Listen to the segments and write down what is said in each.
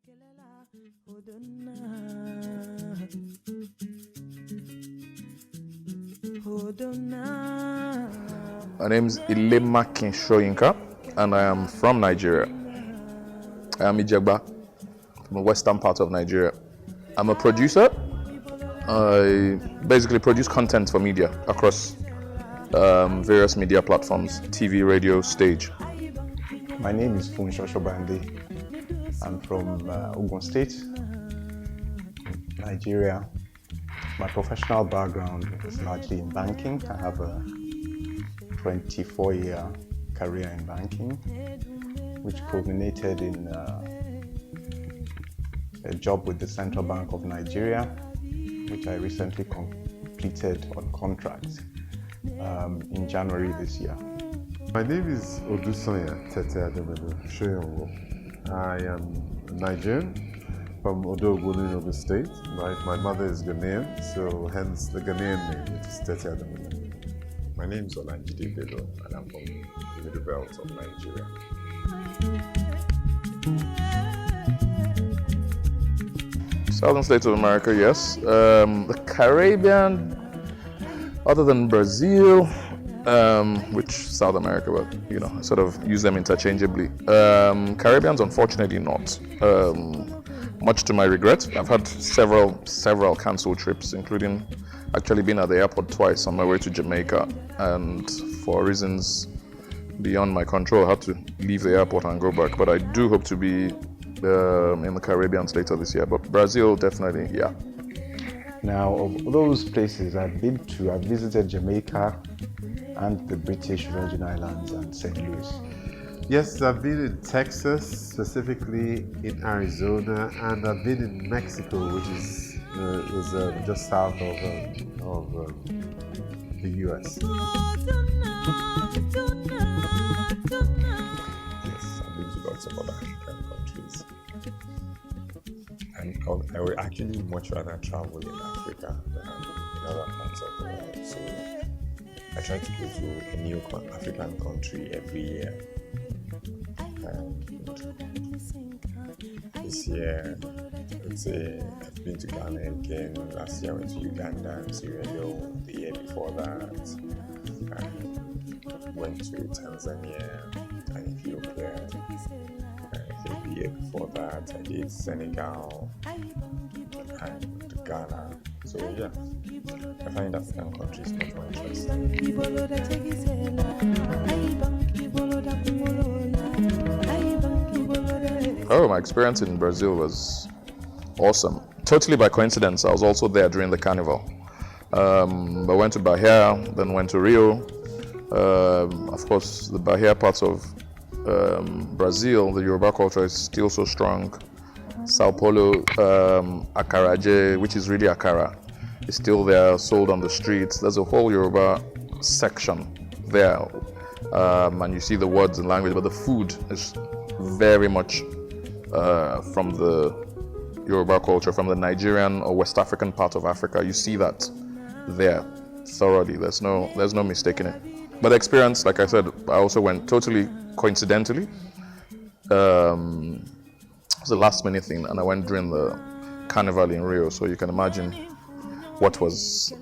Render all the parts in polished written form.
My name is Ilemakin Shoyinka, and I am from Nigeria. I am Ijegba, from the western part of Nigeria. I'm a producer. I basically produce content for media across various media platforms, TV, radio, stage. My name is Funsho Shobande. I'm from Ogun State, Nigeria. My professional background is largely in banking. I have a 24-year career in banking, which culminated in a job with the Central Bank of Nigeria, which I recently completed on contract in January this year. My name is Odusanya Tete Ademedu Shoyonwo. I am Nigerian from Odo-Ogbolu, Ogun State. My mother is Ghanaian, so hence the Ghanaian name, which is Tete Ademedu. My name is Olanjide Bello, and I'm from the Middle Belt of Nigeria. Southern states of America, yes. The Caribbean, other than Brazil, which South America, but I sort of use them interchangeably. Caribbean's unfortunately not. Much to my regret, I've had several cancelled trips, including actually being at the airport twice on my way to Jamaica, and for reasons beyond my control, I had to leave the airport and go back. But I do hope to be in the Caribbean later this year. But Brazil, definitely, yeah. Now, of those places I've visited Jamaica and the British Virgin Islands and St. Louis. Yes, I've been in Texas, specifically in Arizona, and I've been in Mexico, which is just south of the US. Yes, I've been to lots of other African countries. And I would actually much rather travel in Africa than in other parts of the world. So I try to go to a new African country every year. And this year, I've been to Ghana again. Last year I went to Uganda and Sierra Leone. The year before that, I went to Tanzania and Ethiopia. I think the year before that, I did Senegal and Ghana. So yeah, I find African countries much more interesting. Oh, my experience in Brazil was awesome. Totally by coincidence, I was also there during the carnival. I went to Bahia, then went to Rio. Of course, the Bahia parts of Brazil, the Yoruba culture is still so strong. Sao Paulo, Acarajé, which is really Akara, is still there, sold on the streets. There's a whole Yoruba section there. And you see the words and language, but the food is very much from the Yoruba culture, from the Nigerian or West African part of Africa. You see that there thoroughly. There's no mistaking it. But the experience, like I said, I also went totally coincidentally. It was a last minute thing, and I went during the carnival in Rio, so you can imagine what was.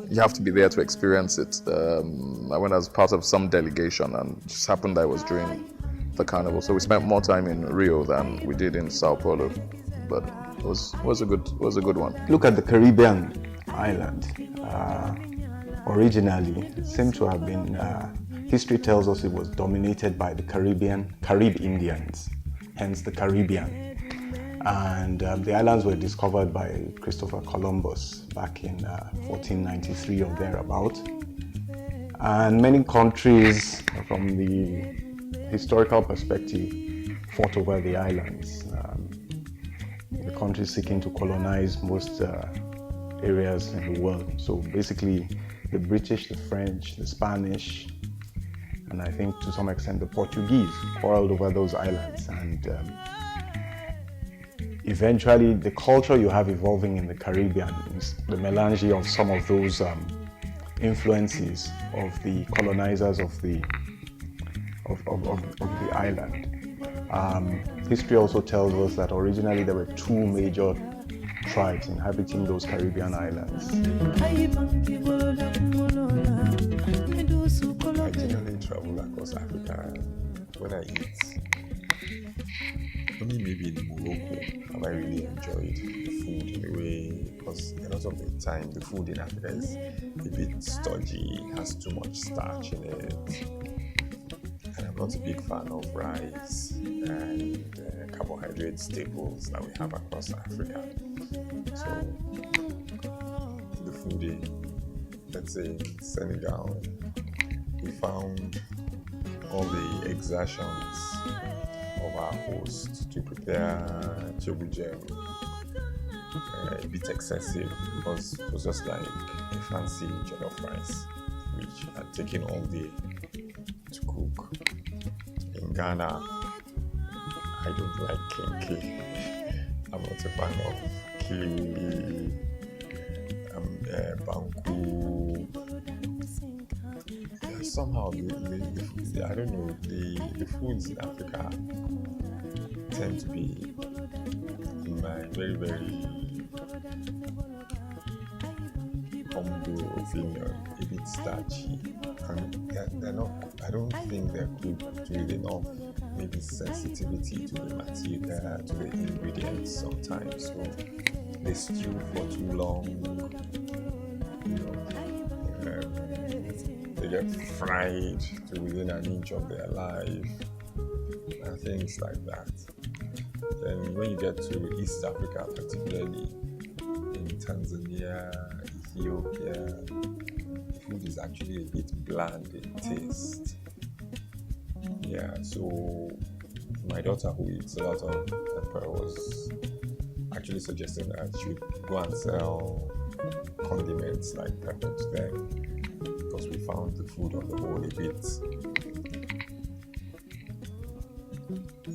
You have to be there to experience it. I went as part of some delegation, and it just happened that I was during the carnival. So we spent more time in Rio than we did in Sao Paulo, but it was a good one. Look at the Caribbean island. Originally, it seemed to have been. History tells us it was dominated by the Carib Indians, hence the Caribbean. And the islands were discovered by Christopher Columbus back in 1493 or thereabout. And many countries, from the historical perspective, fought over the islands. The countries seeking to colonize most areas in the world. So basically, the British, the French, the Spanish, and I think to some extent the Portuguese quarreled over those islands. And eventually, the culture you have evolving in the Caribbean is the melange of some of those influences of the colonizers of the island. history also tells us that originally there were two major tribes inhabiting those Caribbean islands. I generally travel across Africa. When I eat, only maybe in Morocco have I really enjoyed the food in a way, because a lot of the time the food in Africa is a bit stodgy, has too much starch in it, and I'm not a big fan of rice and carbohydrate staples that we have across Africa. So the food in, let's say, Senegal, we found all the exertions of our host to prepare chobujem a bit excessive, because it was just like a fancy jollof rice, which had taken all day to cook. In Ghana, I don't like kinky. I'm not a fan of kili, banku. Somehow, I don't know, the foods in Africa tend to be, in my very, very humble opinion, a bit starchy. And they're not, I don't think they're cooked with enough maybe sensitivity to the material, to the ingredients sometimes. So they stew for too long, they get fried to within an inch of their life and things like that. Then when you get to East Africa, particularly in Tanzania, Ethiopia, the food is actually a bit bland in taste. Yeah, so my daughter, who eats a lot of pepper, was actually suggesting that she would go and sell condiments like pepper to them, because we found the food on the whole a bit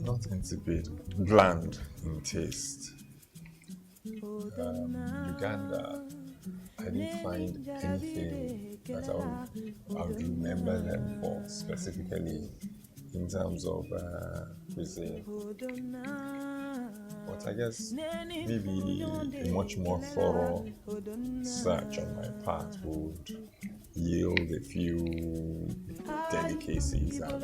not insipid, bland in taste. Uganda, I didn't find anything that I would remember them for specifically in terms of cuisine. But I guess maybe a much more thorough search on my part would yield a few delicacies and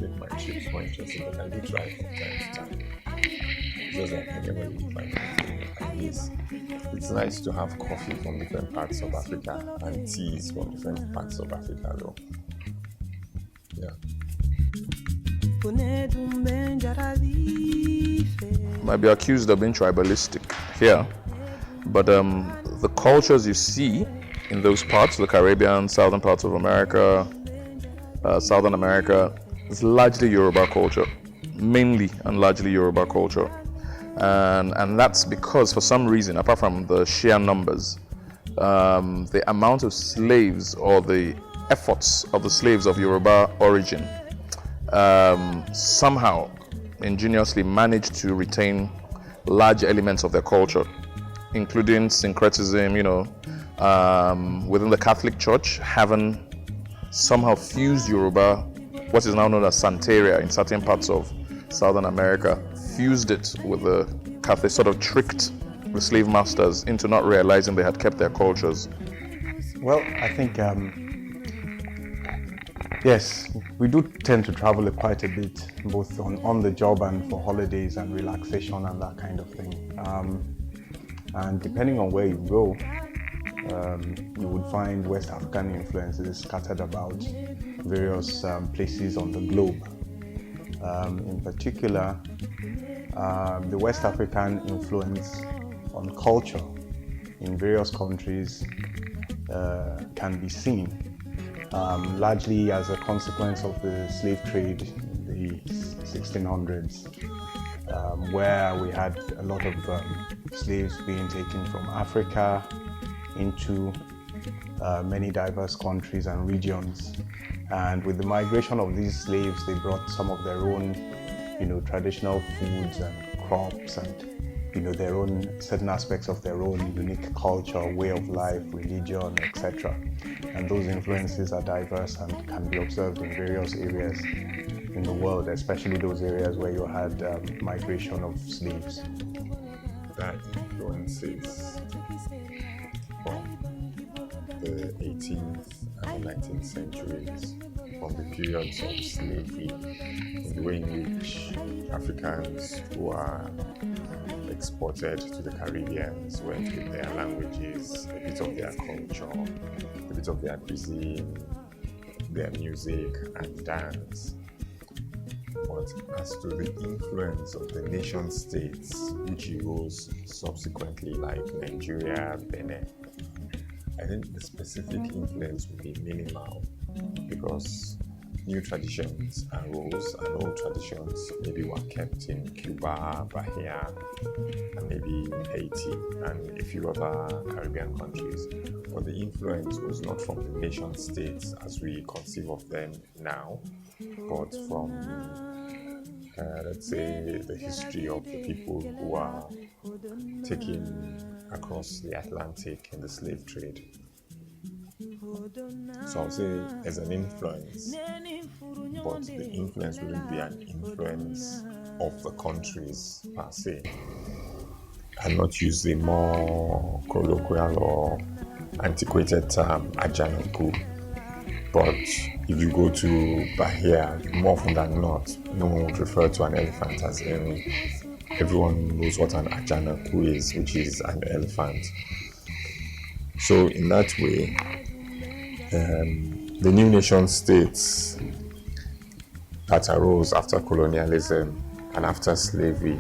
make my trips more interesting. But I do try from time to time. Just like I never really find anything at least. It's nice to have coffee from different parts of Africa and teas from different parts of Africa though. Yeah. Might be accused of being tribalistic here, but the cultures you see in those parts, the Caribbean, southern parts of America, Southern America, is largely Yoruba culture, mainly and largely Yoruba culture. And that's because for some reason, apart from the sheer numbers, the amount of slaves or the efforts of the slaves of Yoruba origin somehow ingeniously managed to retain large elements of their culture, including syncretism, within the Catholic Church, having somehow fused Yoruba, what is now known as Santeria in certain parts of Southern America, fused it with the Catholic, sort of tricked the slave masters into not realizing they had kept their cultures. Well, I think, yes, we do tend to travel quite a bit, both on the job and for holidays and relaxation and that kind of thing. And depending on where you go, you would find West African influences scattered about various places on the globe. In particular, the West African influence on culture in various countries can be seen, largely as a consequence of the slave trade in the 1600s, where we had a lot of slaves being taken from Africa into many diverse countries and regions. And with the migration of these slaves, they brought some of their own, traditional foods and crops and, their own certain aspects of their own unique culture, way of life, religion, etc. And those influences are diverse and can be observed in various areas in the world, especially those areas where you had migration of slaves? That influences from the 18th and the 19th centuries, from the periods of slavery, in the way in which Africans who are exported to the Caribbeans went with their languages, a bit of their culture, a bit of their cuisine, their music and dance. But as to the influence of the nation states which arose subsequently, like Nigeria, Benin, I think the specific influence will be minimal because new traditions arose and old traditions maybe were kept in Cuba, Bahia, and maybe Haiti and a few other Caribbean countries. But the influence was not from the nation states as we conceive of them now, but from, let's say, the history of the people who are taken across the Atlantic in the slave trade. So I'll say as an influence, but the influence wouldn't be an influence of the countries per se. I'll not use the more colloquial or antiquated term Ajanaku. But if you go to Bahia, more often than not, no one would refer to an elephant as Emi. Everyone knows what an Ajanaku is, which is an elephant. So in that way, the new nation states that arose after colonialism and after slavery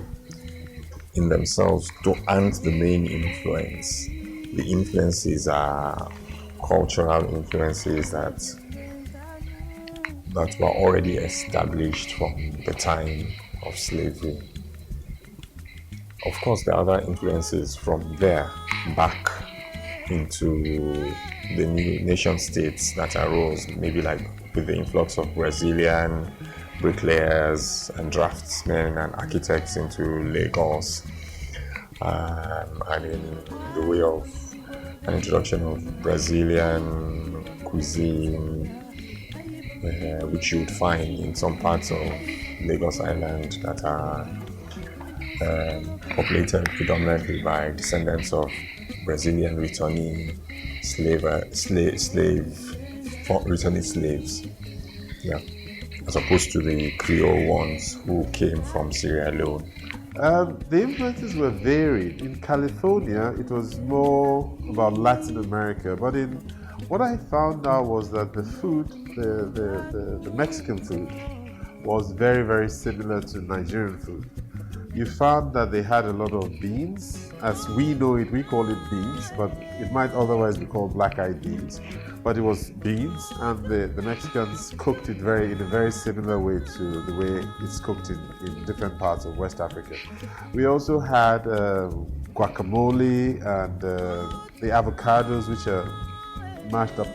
in themselves aren't the main influence. The influences are cultural influences that were already established from the time of slavery. Of course, there are other influences from there back into the new nation states that arose, maybe like with the influx of Brazilian bricklayers and draftsmen and architects into Lagos, and in the way of an introduction of Brazilian cuisine, which you would find in some parts of Lagos Island that are populated predominantly by descendants of Brazilian returning returning slaves, as opposed to the Creole ones who came from Sierra Leone. The influences were varied. In California, it was more about Latin America, but what I found out was that the food, the Mexican food, was very, very similar to Nigerian food. You found that they had a lot of beans. As we know it, we call it beans, but it might otherwise be called black-eyed beans. But it was beans, and the Mexicans cooked it in a very similar way to the way it's cooked in different parts of West Africa. We also had guacamole and the avocados, which are mashed up,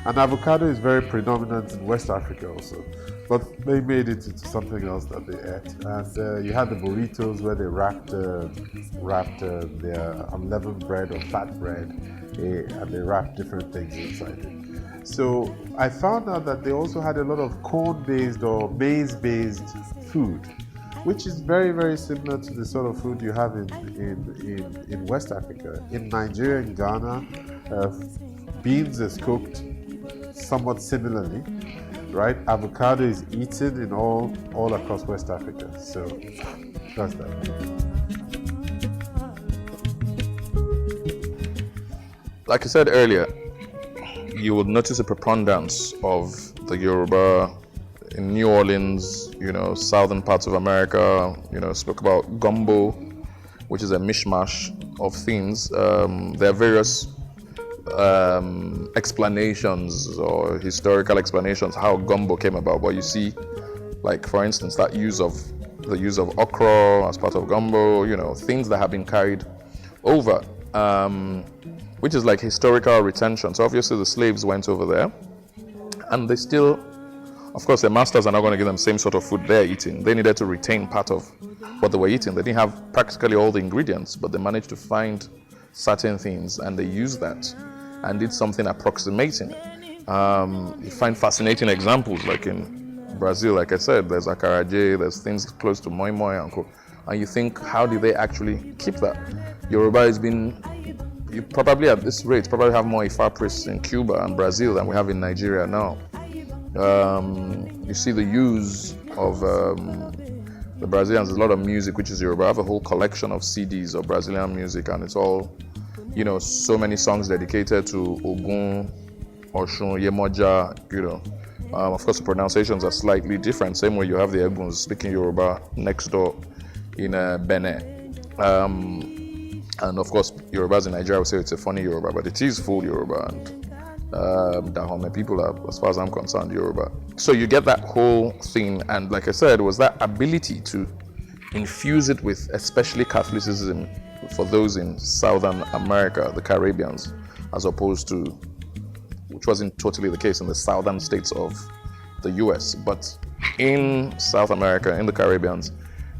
and avocado is very predominant in West Africa also. But they made it into something else that they ate. And you had the burritos where they wrapped their unleavened bread or fat bread, and they wrapped different things inside it. So I found out that they also had a lot of corn-based or maize-based food, which is very, very similar to the sort of food you have in West Africa. In Nigeria and Ghana, beans is cooked somewhat similarly. Right, avocado is eaten in all across West Africa. So that's that. Like I said earlier, you would notice a preponderance of the Yoruba in New Orleans, southern parts of America. Spoke about gumbo, which is a mishmash of things. There are various explanations or historical explanations how gumbo came about, but you see, like for instance, the use of okra as part of gumbo, things that have been carried over, which is like historical retention. So obviously the slaves went over there, and they still, of course, their masters are not going to give them the same sort of food they're eating. They needed to retain part of what they were eating. They didn't have practically all the ingredients, but they managed to find certain things, and they used that and did something approximating it. You find fascinating examples, like in Brazil, like I said, there's acarajé, there's things close to moi moi and co. And you think, how did they actually keep that? Yoruba has been, you probably at this rate, probably have more Ifa priests in Cuba and Brazil than we have in Nigeria now. You see the use of the Brazilians, there's a lot of music which is Yoruba. I have a whole collection of CDs of Brazilian music, and it's all, so many songs dedicated to Ogun, Oshun, Yemoja, of course, the pronunciations are slightly different. Same way you have the Eguns speaking Yoruba next door in Benin. And of course, Yorubas in Nigeria will say it's a funny Yoruba, but it is full Yoruba. And Dahomey people are, as far as I'm concerned, Yoruba. So you get that whole thing. And like I said, it was that ability to infuse it with especially Catholicism for those in Southern America, the Caribbeans, as opposed to, which wasn't totally the case in the southern states of the US. But in South America, in the Caribbeans,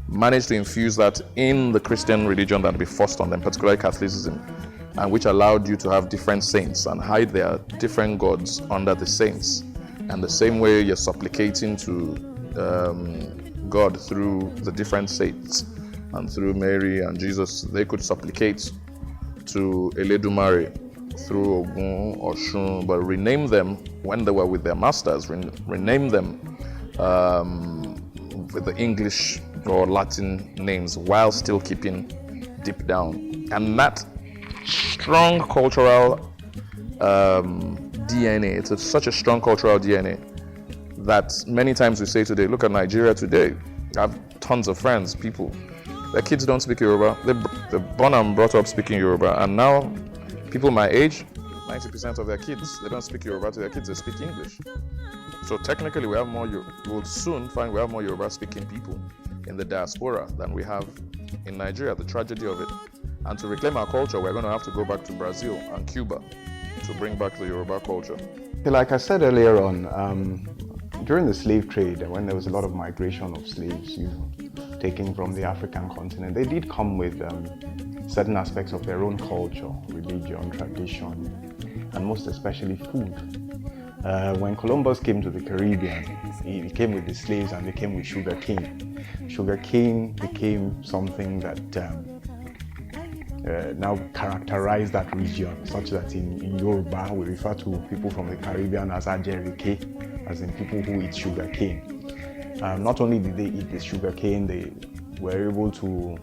managed to infuse that in the Christian religion that would be forced on them, particularly Catholicism, and which allowed you to have different saints and hide their different gods under the saints. And the same way you're supplicating to God through the different saints and through Mary and Jesus, they could supplicate to Eledumare through Ogun or Oshun, but rename them when they were with their masters, rename them with the English or Latin names while still keeping deep down. And that strong cultural DNA, it's such a strong cultural DNA that many times we say today, look at Nigeria today. I have tons of friends, people, their kids don't speak Yoruba. They're born and brought up speaking Yoruba, and now people my age, 90% of their kids, they don't speak Yoruba to their kids, they speak English. So technically we have more, we'll soon find we have more Yoruba speaking people in the diaspora than we have in Nigeria, the tragedy of it. And to reclaim our culture, we're going to have to go back to Brazil and Cuba to bring back the Yoruba culture. Like I said earlier on, during the slave trade, when there was a lot of migration of slaves taken from the African continent, they did come with certain aspects of their own culture, religion, tradition, and most especially food. When Columbus came to the Caribbean, he came with the slaves and they came with sugar cane. Sugar cane became something that now characterized that region, such that in Yoruba we refer to people from the Caribbean as Ajerike, as in people who eat sugar cane. Not only did they eat the sugar cane, they were able to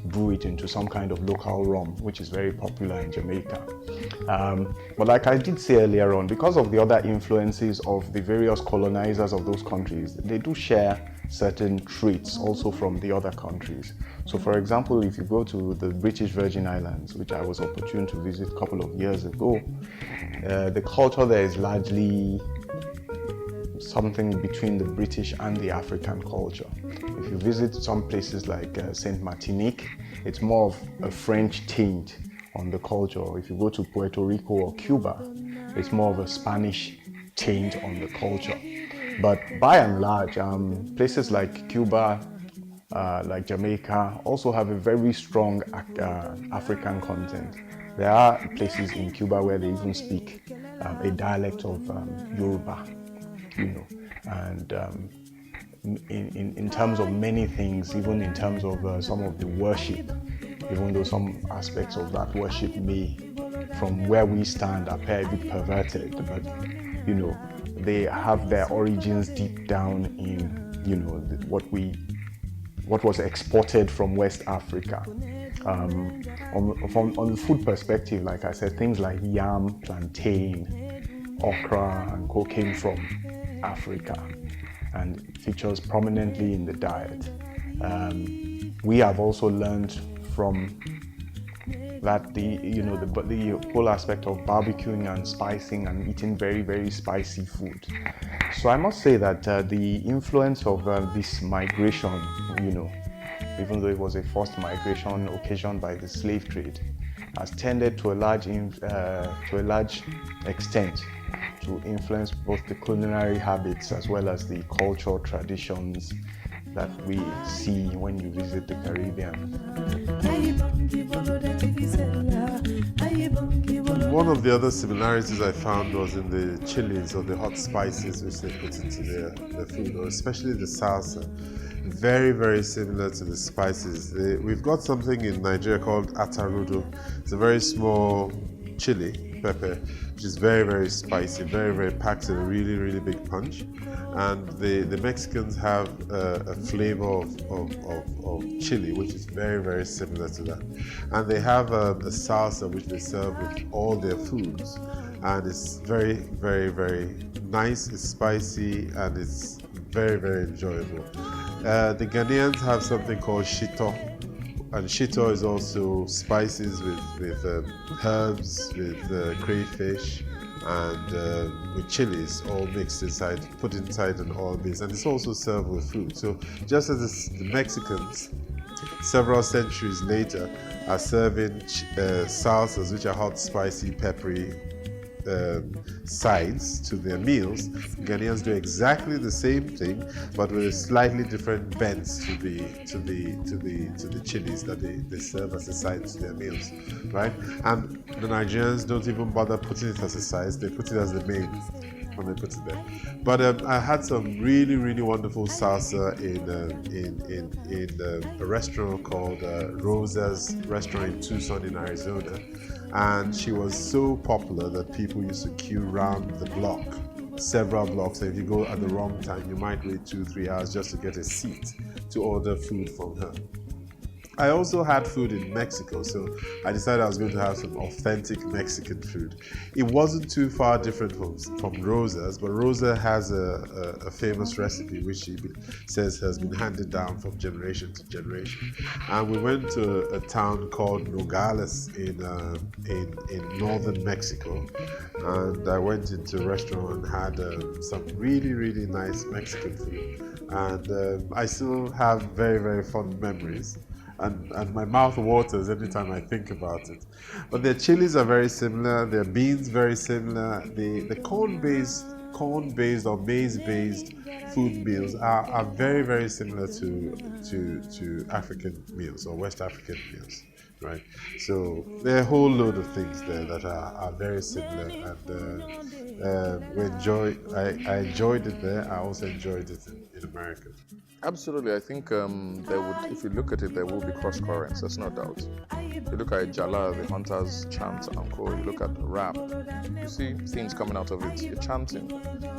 brew it into some kind of local rum, which is very popular in Jamaica. But like I did say earlier on, because of the other influences of the various colonizers of those countries, they do share certain traits also from the other countries. So for example, if you go to the British Virgin Islands, which I was opportune to visit a couple of years ago, the culture there is largely something between the British and the African culture. If you visit some places like Saint Martinique, it's more of a French tint on the culture. If you go to Puerto Rico or Cuba, it's more of a Spanish tint on the culture. But by and large, places like Cuba, like Jamaica, also have a very strong African content. There are places in Cuba where they even speak a dialect of Yoruba, and in terms of many things, even in terms of some of the worship, even though some aspects of that worship may, from where we stand, appear a bit perverted, but they have their origins deep down in what was exported from West Africa. On the food perspective, like I said, things like yam, plantain, okra, and co came from Africa and features prominently in the diet. We have also learned from that the whole aspect of barbecuing and spicing and eating very, very spicy food. So I must say that the influence of this migration, even though it was a forced migration occasioned by the slave trade, has tended to a large extent to influence both the culinary habits as well as the cultural traditions that we see when you visit the Caribbean. one of the other similarities I found was in the chilies or the hot spices which they put into their food, or especially the salsa. Very, very similar to the spices. We've got something in Nigeria called atarudo. It's a very small chili pepper, which is very, very spicy, very, very packed with a really, really big punch. And the Mexicans have a flavor of chili, which is very, very similar to that. And they have a salsa which they serve with all their foods. And it's very, very, very nice, it's spicy, and it's very, very enjoyable. The Ghanaians have something called shito, and shito is also spices with herbs, with crayfish, and with chilies, all mixed inside, put inside an oil base, and it's also served with food. So just as the Mexicans, several centuries later, are serving salsas, which are hot, spicy, peppery sides to their meals, Ghanaians do exactly the same thing, but with a slightly different bends to the chilies that they serve as a side to their meals, right? And the Nigerians don't even bother putting it as a side; they put it as the main when they put it there. But I had some really, really wonderful salsa in a restaurant called Rosa's Restaurant in Tucson, in Arizona. And she was so popular that people used to queue around the block, several blocks. And if you go at the wrong time, you might wait 2-3 hours just to get a seat to order food from her. I also had food in Mexico, so I decided I was going to have some authentic Mexican food. It wasn't too far different from Rosa's, but Rosa has a famous recipe which she says has been handed down from generation to generation. And we went to a town called Nogales in northern Mexico, and I went into a restaurant and had some really, really nice Mexican food. And I still have very, very fond memories. And my mouth waters every time I think about it. But their chilies are very similar, their beans very similar. The corn-based or maize-based food meals are very, very similar to African meals or West African meals, right? So there are a whole load of things there that are very similar, and I enjoyed it there. I also enjoyed it in America. Absolutely, I think if you look at it, there will be cross currents. There's no doubt. You look at Jala, the hunters chant and co. You look at rap, you see things coming out of it. You're chanting,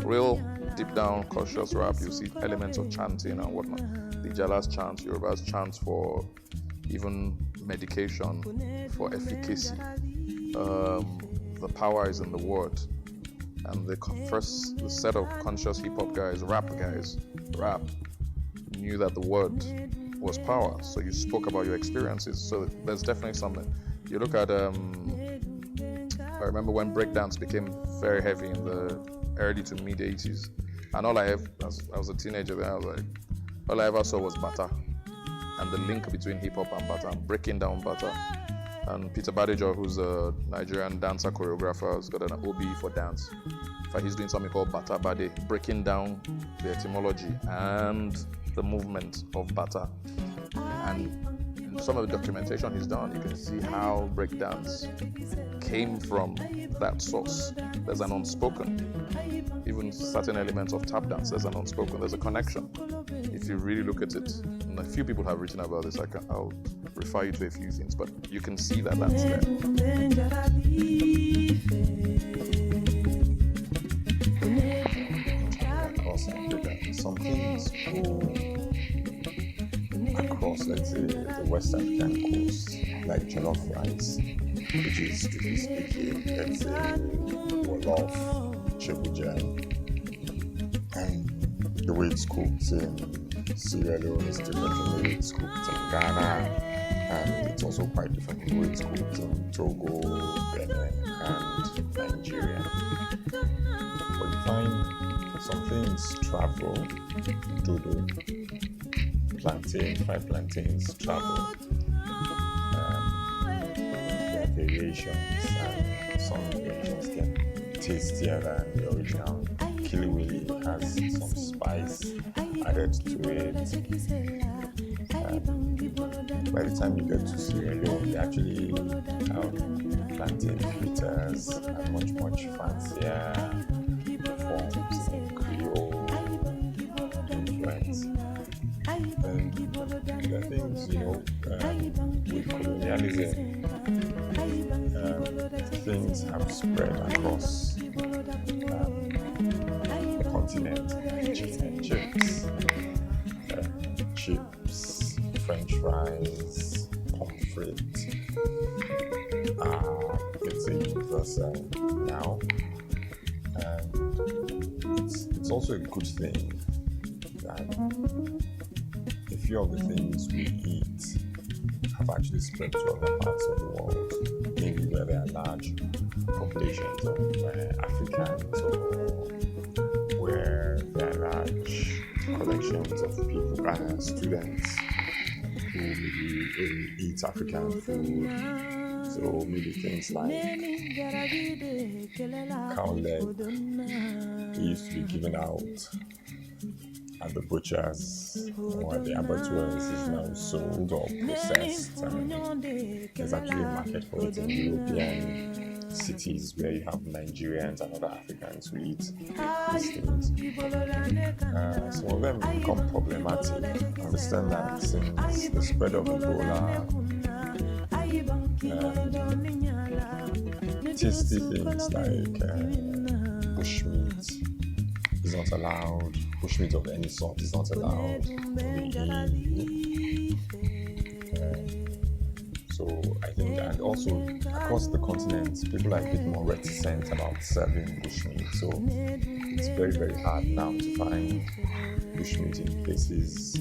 real deep down conscious rap. You see elements of chanting and whatnot. The Jalas chant, Yorubas chant for even medication, for efficacy. The power is in the word. And the set of conscious hip hop guys, rap, knew that the word was power. So you spoke about your experiences. So there's definitely something. You look at, I remember when breakdance became very heavy in the early to mid 80s. And all I have, I was a teenager then, I was like, all I ever saw was Bata. And the link between hip hop and Bata, and breaking down Bata. And Peter Badejo, who's a Nigerian dancer choreographer, has got an OBE for dance. In fact, he's doing something called Bata Bade, breaking down the etymology and the movement of Bata. And in some of the documentation he's done, you can see how breakdance came from that source. There's an unspoken, even certain elements of tap dance, there's an unspoken, there's a connection. If you really look at it, and a few people have written about this, I'll refer you to a few things, but you can see that that's there. Across Africa, some things go across, let's say, the West African coast, like jollof rice, which is, strictly speaking, let's say, wolof, chebuja, and the way it's cooked in Sierra Leone is different from the way it's cooked in Ghana, and it's also quite different from the way it's cooked in Togo, Benin, and Nigeria. But you find some things travel, dodo, plantain, fried plantains travel. There are variations, and some variations get tastier than the original. Kiliwili has some spice added to it. By the time you get to Sierra Leone, they actually have plantain fritters and much fancier forms in Creole influence. And the things, with colonialism, things have spread across the continent, like chips, French fries, pommes it's a universal now, and it's also a good thing that a few of the things we eat have actually spread to other parts of the world, maybe where there are large populations of Africans or where there are large collections of people, students who maybe eat African food. So maybe things like cow leg used to be given out at the butchers or at the abattoirs is now sold or processed, and there's actually a market for it in European cities where you have Nigerians and other Africans who eat these things. Some of them become problematic. I understand that since the spread of Ebola, tasty things like bushmeat is not allowed. Bushmeat of any sort is not allowed in the EU. So I think that also across the continent, people are a bit more reticent about serving bushmeat. So it's very hard now to find bushmeat in places,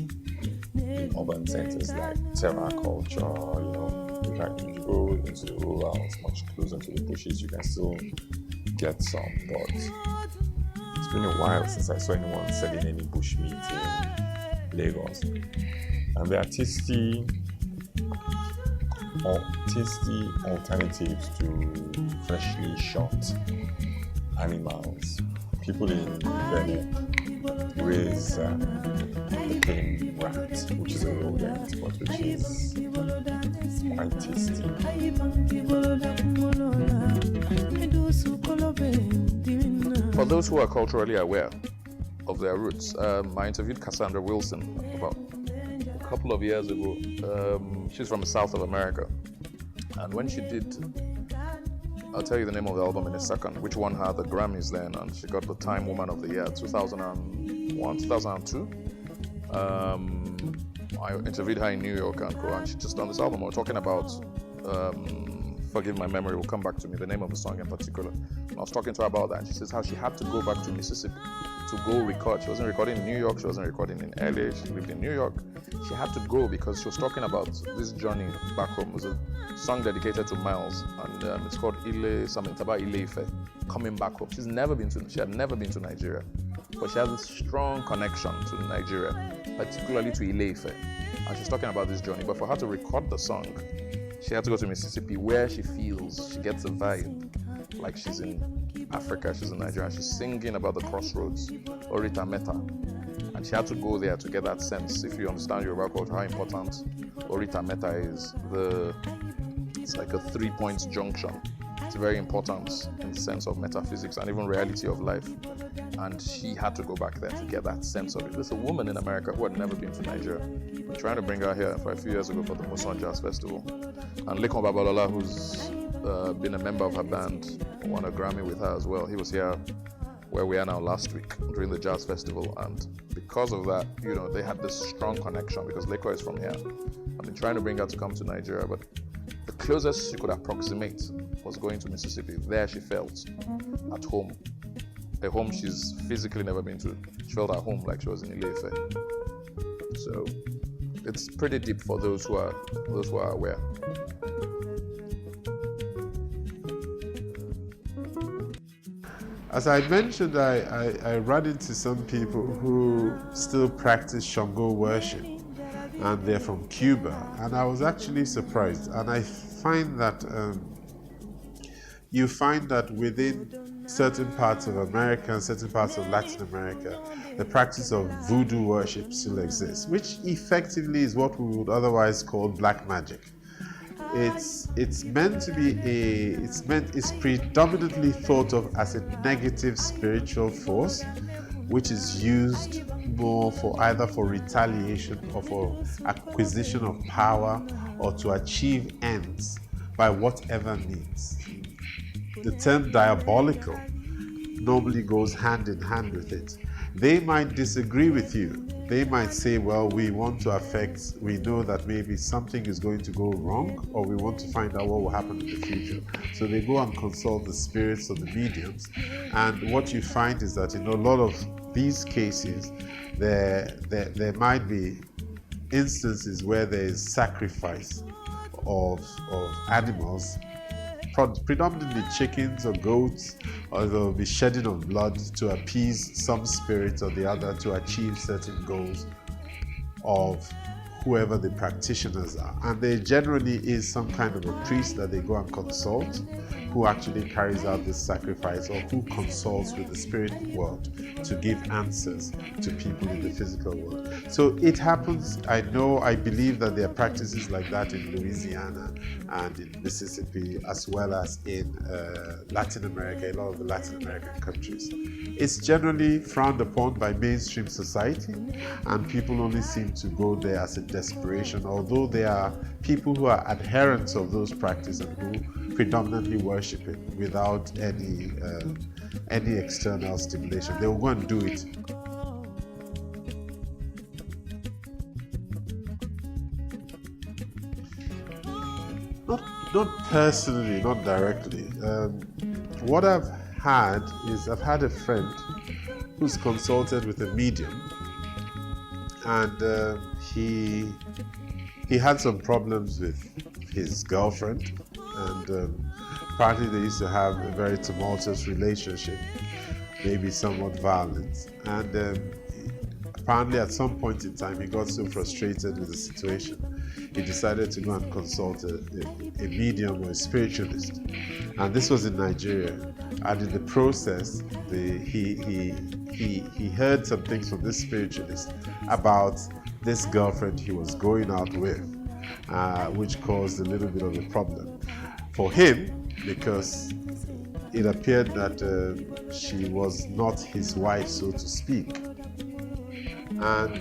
in urban centers like terra culture. If you go into the rurals, much closer to the bushes, you can still get some, but it's been a while since I saw anyone selling any bushmeat in Lagos. And there are tasty alternatives to freshly shot animals. People in Benin raise the tame rat, which is a rodent, but which is quite tasty. For those who are culturally aware of their roots, I interviewed Cassandra Wilson about a couple of years ago. She's from the South of America, and when she did, I'll tell you the name of the album in a second, which won her the Grammys then, and she got the Time Woman of the Year 2001, 2002. I interviewed her in New York and she just done this album. We were talking about, forgive my memory, will come back to me, the name of the song in particular. And I was talking to her about that, and she says how she had to go back to Mississippi to go record. She wasn't recording in New York, she wasn't recording in LA, she lived in New York. She had to go because she was talking about this journey back home. It was a song dedicated to Miles, and it's called something about Ile Ife, coming back home. She had never been to Nigeria, but she has a strong connection to Nigeria, particularly to Ile Ife. And she's talking about this journey. But for her to record the song, she had to go to Mississippi, where she feels she gets a vibe like she's in Africa, she's in Nigeria. She's singing about the crossroads, Orita Meta. And she had to go there to get that sense. If you understand Yoruba culture, how important Orita Meta is. It's like a 3-point junction. It's very important in the sense of metaphysics and even reality of life. And she had to go back there to get that sense of it. There's a woman in America who had never been to Nigeria. We're trying to bring her here for a few years ago for the Muson Jazz Festival. And Lekon Babalola, who's been a member of her band, won a Grammy with her as well. He was here where we are now last week during the Jazz Festival. And because of that, they had this strong connection because Leko is from here. I've been trying to bring her to come to Nigeria, but the closest she could approximate was going to Mississippi. There she felt at home. A home she's physically never been to. She felt at home like she was in Ile Ife. So it's pretty deep for those who are aware. As I mentioned, I ran into some people who still practice Shango worship, and they're from Cuba, and I was actually surprised. And I find that you find that within certain parts of America and certain parts of Latin America, the practice of voodoo worship still exists, which effectively is what we would otherwise call black magic. it's meant to be it's predominantly thought of as a negative spiritual force, which is used more for either for retaliation or for acquisition of power or to achieve ends by whatever means. The term diabolical normally goes hand in hand with it. They might disagree with you. They might say, well, we want to affect, we know that maybe something is going to go wrong, or we want to find out what will happen in the future. So they go and consult the spirits of the mediums. And what you find is that in a lot of these cases, there might be instances where there is sacrifice of animals, predominantly chickens or goats, or there will be shedding of blood to appease some spirit or the other to achieve certain goals of whoever the practitioners are. And there generally is some kind of a priest that they go and consult, who actually carries out this sacrifice, or who consults with the spirit world to give answers to people in the physical world. So it happens. I believe that there are practices like that in Louisiana and in Mississippi, as well as in Latin America, a lot of the Latin American countries. It's generally frowned upon by mainstream society, and people only seem to go there as a desperation, although there are people who are adherents of those practices and who predominantly worship it without any external stimulation. They will go and do it. Not personally, not directly. What I've had is I've had a friend who's consulted with a medium, and he had some problems with his girlfriend, and apparently they used to have a very tumultuous relationship, maybe somewhat violent, and apparently at some point in time he got so frustrated with the situation he decided to go and consult a medium or a spiritualist, and this was in Nigeria. And in the process, he heard some things from this spiritualist about this girlfriend he was going out with, which caused a little bit of a problem for him, because it appeared that she was not his wife, so to speak. And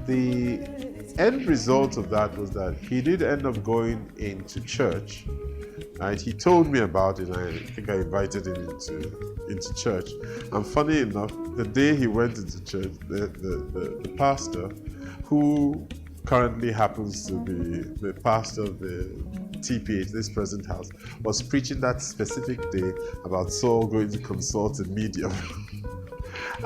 the end result of that was that he did end up going into church. Right? He told me about it, and I think I invited him into church. And funny enough, the day he went into church, the pastor, who currently happens to be the pastor of the TPH, this present house, was preaching that specific day about Saul going to consult a medium.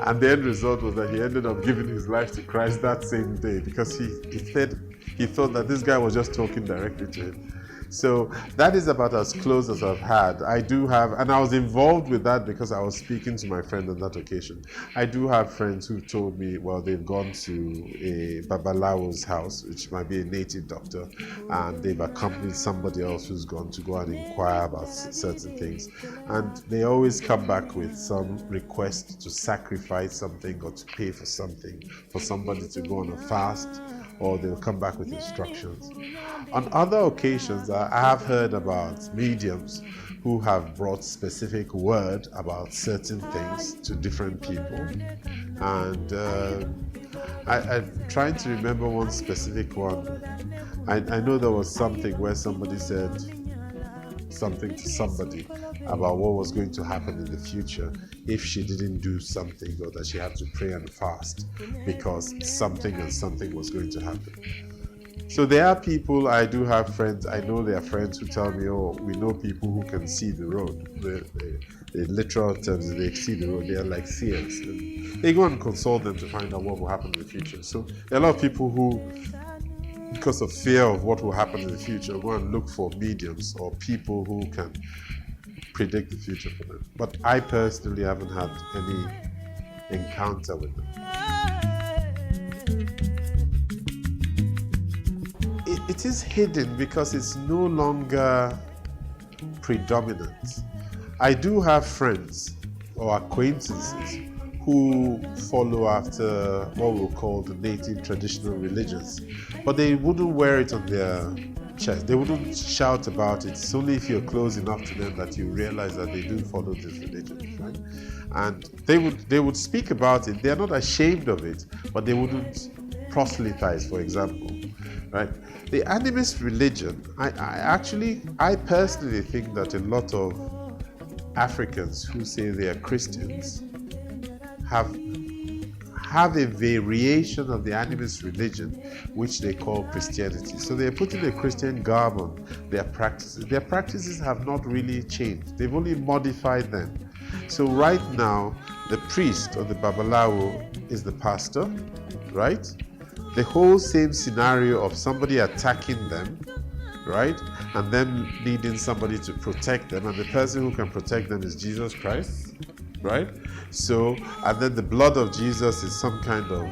And the end result was that he ended up giving his life to Christ that same day, because he thought that this guy was just talking directly to him. So that is about as close as I've had. I do have, and I was involved with that because I was speaking to my friend on that occasion. I do have friends who told me, well, they've gone to a Babalawo's house, which might be a native doctor, and they've accompanied somebody else who's gone to go and inquire about certain things. And they always come back with some request to sacrifice something or to pay for something, for somebody to go on a fast, or they'll come back with instructions. On other occasions, I have heard about mediums who have brought specific word about certain things to different people. And I'm trying to remember one specific one. I know there was something where somebody said something to somebody about what was going to happen in the future if she didn't do something, or that she had to pray and fast because something and something was going to happen. So there are people, I do have friends, I know there are friends who tell me, oh, we know people who can see the road. The literal terms, they see the road, they are like seers. And they go and consult them to find out what will happen in the future. So there are a lot of people who, because of fear of what will happen in the future, go and look for mediums or people who can predict the future for them. But I personally haven't had any encounter with them. It is hidden because it's no longer predominant. I do have friends or acquaintances who follow after what we'll call the native traditional religions, but they wouldn't wear it on their chest. They wouldn't shout about it. It's only if you're close enough to them that you realize that they do follow this religion, right? And they would speak about it. They're not ashamed of it, but they wouldn't proselytize, for example, right? The animist religion, I personally think that a lot of Africans who say they are Christians have a variation of the animist religion which they call Christianity. So they're putting a Christian garb on their practices. Their practices have not really changed. They've only modified them. So right now, the priest or the babalawo is the pastor, right? The whole same scenario of somebody attacking them, right? And them needing somebody to protect them, and the person who can protect them is Jesus Christ, right? So, and then the blood of Jesus is some kind of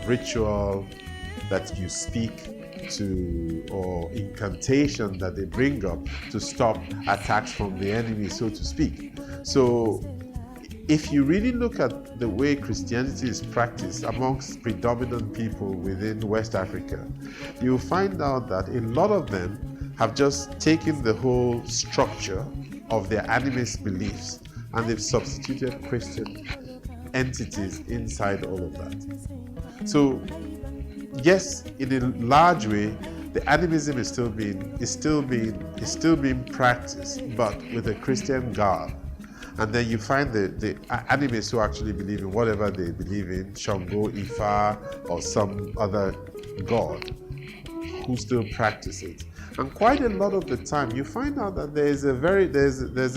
ritual that you speak to, or incantation that they bring up to stop attacks from the enemy, so to speak. So, if you really look at the way Christianity is practiced amongst predominant people within West Africa, you'll find out that a lot of them have just taken the whole structure of their animist beliefs and they've substituted Christian entities inside all of that. So, yes, in a large way, the animism is still being practiced, but with a Christian garb. And then you find the animists who actually believe in whatever they believe in, Shango, Ifa, or some other god, who still practice it. And quite a lot of the time, you find out that there's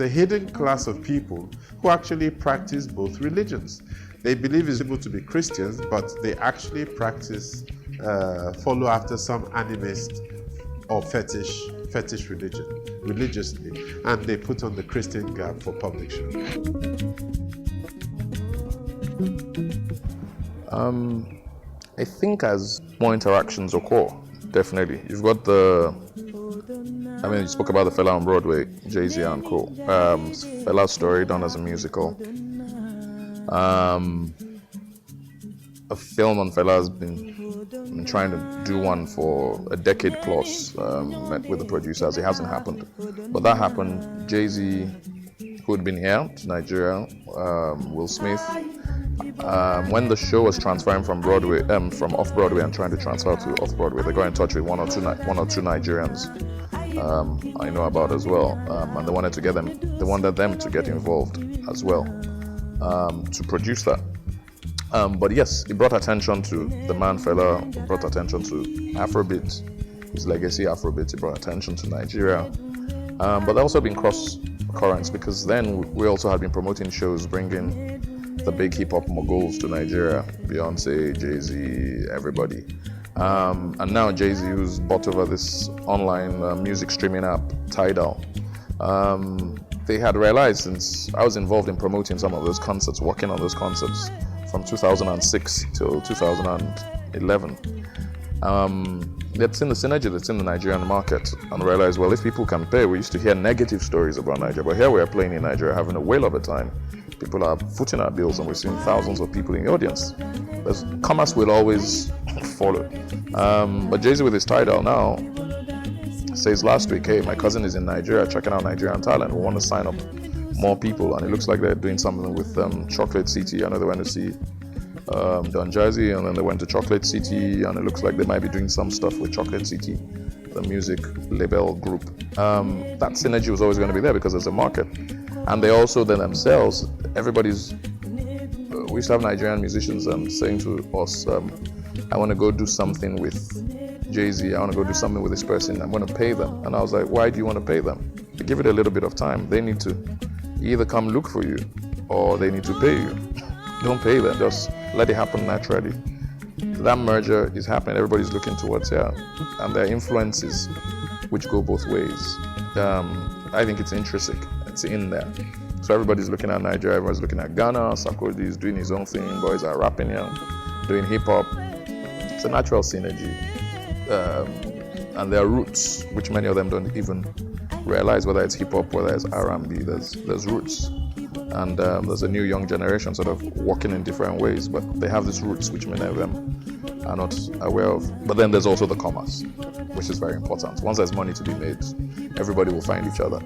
a hidden class of people who actually practice both religions. They believe it's able to be Christians, but they actually practice, follow after some animist or fetish religion, religiously, and they put on the Christian garb for public show. I think as more interactions occur, definitely. You've got you spoke about the Fela on Broadway, Jay-Z and co. Fela's story done as a musical. A film on Fela has been trying to do one for a decade plus, met with the producers. It hasn't happened. But that happened. Jay-Z, who had been here to Nigeria, Will Smith, when the show was transferring from Broadway, from off-Broadway and trying to transfer to off-Broadway, they got in touch with one or two Nigerians I know about as well, and they wanted them to get involved as well to produce that. But yes, it brought attention to the man Fela, it brought attention to Afrobeat, his legacy Afrobeat, it brought attention to Nigeria. But there also been cross currents, because then we also had been promoting shows bringing the big hip-hop moguls to Nigeria, Beyonce, Jay-Z, everybody. And now Jay-Z, who's bought over this online music streaming app, Tidal, they had realized, since I was involved in promoting some of those concerts, working on those concerts from 2006 till 2011, they'd seen the synergy that's in the Nigerian market and realized, well, if people can pay, we used to hear negative stories about Nigeria, but here we are playing in Nigeria, having a whale of a time. People are footing our bills and we're seeing thousands of people in the audience. Commerce will always follow. But Jay-Z with his Tidal now says last week, hey, my cousin is in Nigeria checking out Nigerian talent. We want to sign up more people. And it looks like they're doing something with Chocolate City. I know they went to see Don Jazzy, and then they went to Chocolate City, and it looks like they might be doing some stuff with Chocolate City, the music label group. That synergy was always going to be there because there's a market. And they also, themselves, we used to have Nigerian musicians saying to us, I want to go do something with Jay-Z, I want to go do something with this person, I'm going to pay them. And I was like, why do you want to pay them? Give it a little bit of time. They need to either come look for you or they need to pay you. Don't pay them, just let it happen naturally. That merger is happening, everybody's looking towards here. And there are influences which go both ways. I think it's intrinsic, it's in there. So everybody's looking at Nigeria, everyone's looking at Ghana, Sarkozy is doing his own thing, boys are rapping here, doing hip hop. It's a natural synergy. And there are roots, which many of them don't even realize, whether it's hip hop, whether it's R&B, there's roots. And there's a new young generation sort of walking in different ways, but they have these roots which many of them are not aware of. But then there's also the commerce, which is very important. Once there's money to be made, everybody will find each other.